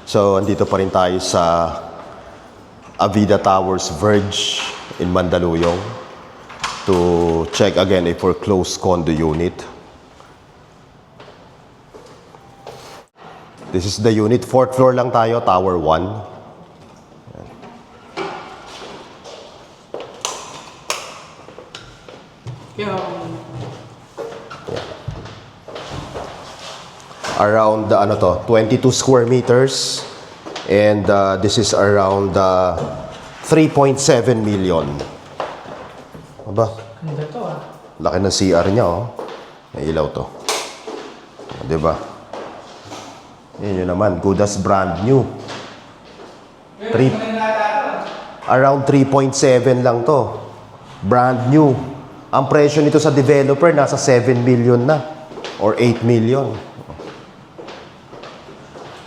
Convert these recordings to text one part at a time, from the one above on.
So, andito pa rin tayo sa Avida Towers Verge in Mandaluyong to check again a foreclosed condo unit. This is the unit. 4th floor lang tayo, Tower 1. Around 22 square meters, and this is around 3.7 million. Aba, Ganda to laki ng CR niya, oh. May ilaw to. Diba? Yun naman, good as brand new. Around 3.7 lang to. Brand new. Ang presyo nito sa developer nasa 7 million na or 8 million.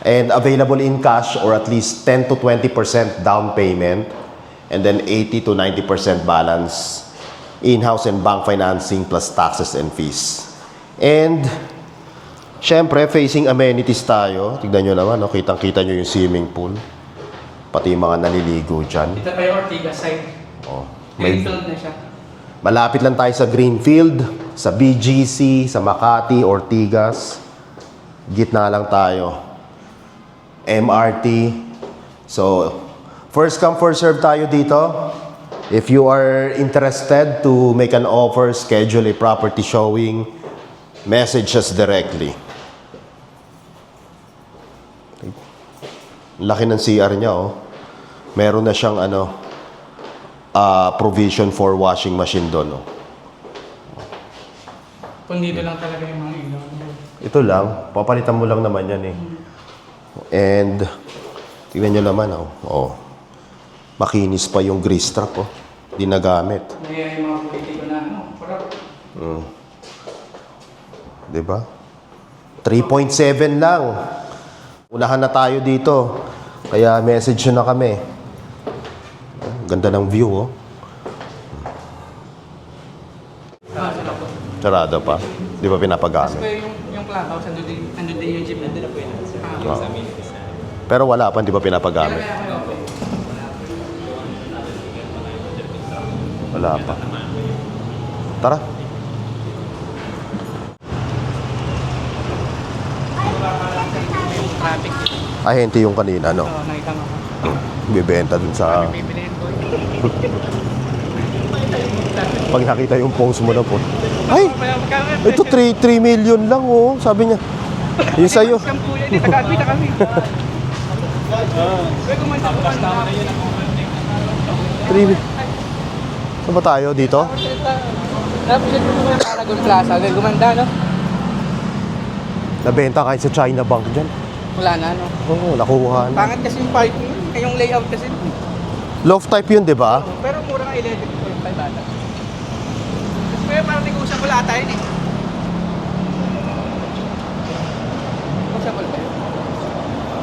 And available in cash or at least 10 to 20% down payment, and then 80 to 90% balance in-house and bank financing plus taxes and fees. And syempre, facing amenities tayo. Tignan nyo naman, no? Kitang-kita nyo yung swimming pool. Pati yung mga naliligo dyan. Dito pa yung Ortigas side. Oh, Greenfield na siya. malapit lang tayo sa Greenfield, sa BGC, sa Makati, Ortigas. Gitna lang tayo. MRT. So, first come, first serve tayo dito. If you are interested to make an offer, schedule a property showing, message us directly. Laki ng CR niya, oh. Meron na siyang provision for washing machine doon, oh. Kung dito lang talaga yung mga ilaw. Ito lang, papalitan mo lang naman yan, eh. And tingnan nyo naman, oh. Makinis pa yung grease trap, oh. Di nagamit. May mga politiko na parang. Diba? 3.7 lang. Unahan na tayo dito. Kaya message nyo na kami. Ganda ng view, oh. Sarado pa. Di ba pinapagamit? Kasi yung clubhouse, andun din yung gym. Nandun na po yun. Pero wala pa, di ba pinapagamit? Wala pa. Tara. Traffic. Ay, hindi yung kanina, no? Oo, nakita mo. Bibenta dun sa... Bibiliin ko. Pag nakita yung post mo na po. Ay! Ito 3 million lang, oh. Sabi niya. Yung sa'yo. Scam po yan. Tagagwi na kami. Pwede kumanta po na. 3 Saan ba tayo? Dito? Represent mo yung Paragon Plaza. Gumanda, no? Nabenta kahit sa China Bank dyan. Wala na, no? Oo, nakuha na. Pangat kasi yung parking. Yung layout kasi. Loft type yun, di ba? Pero mura nga 11.5 ata. Kaya parang nag-uusap wala tayo eh. Usap wala tayo.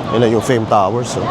Yun na yung Fame Towers, oh.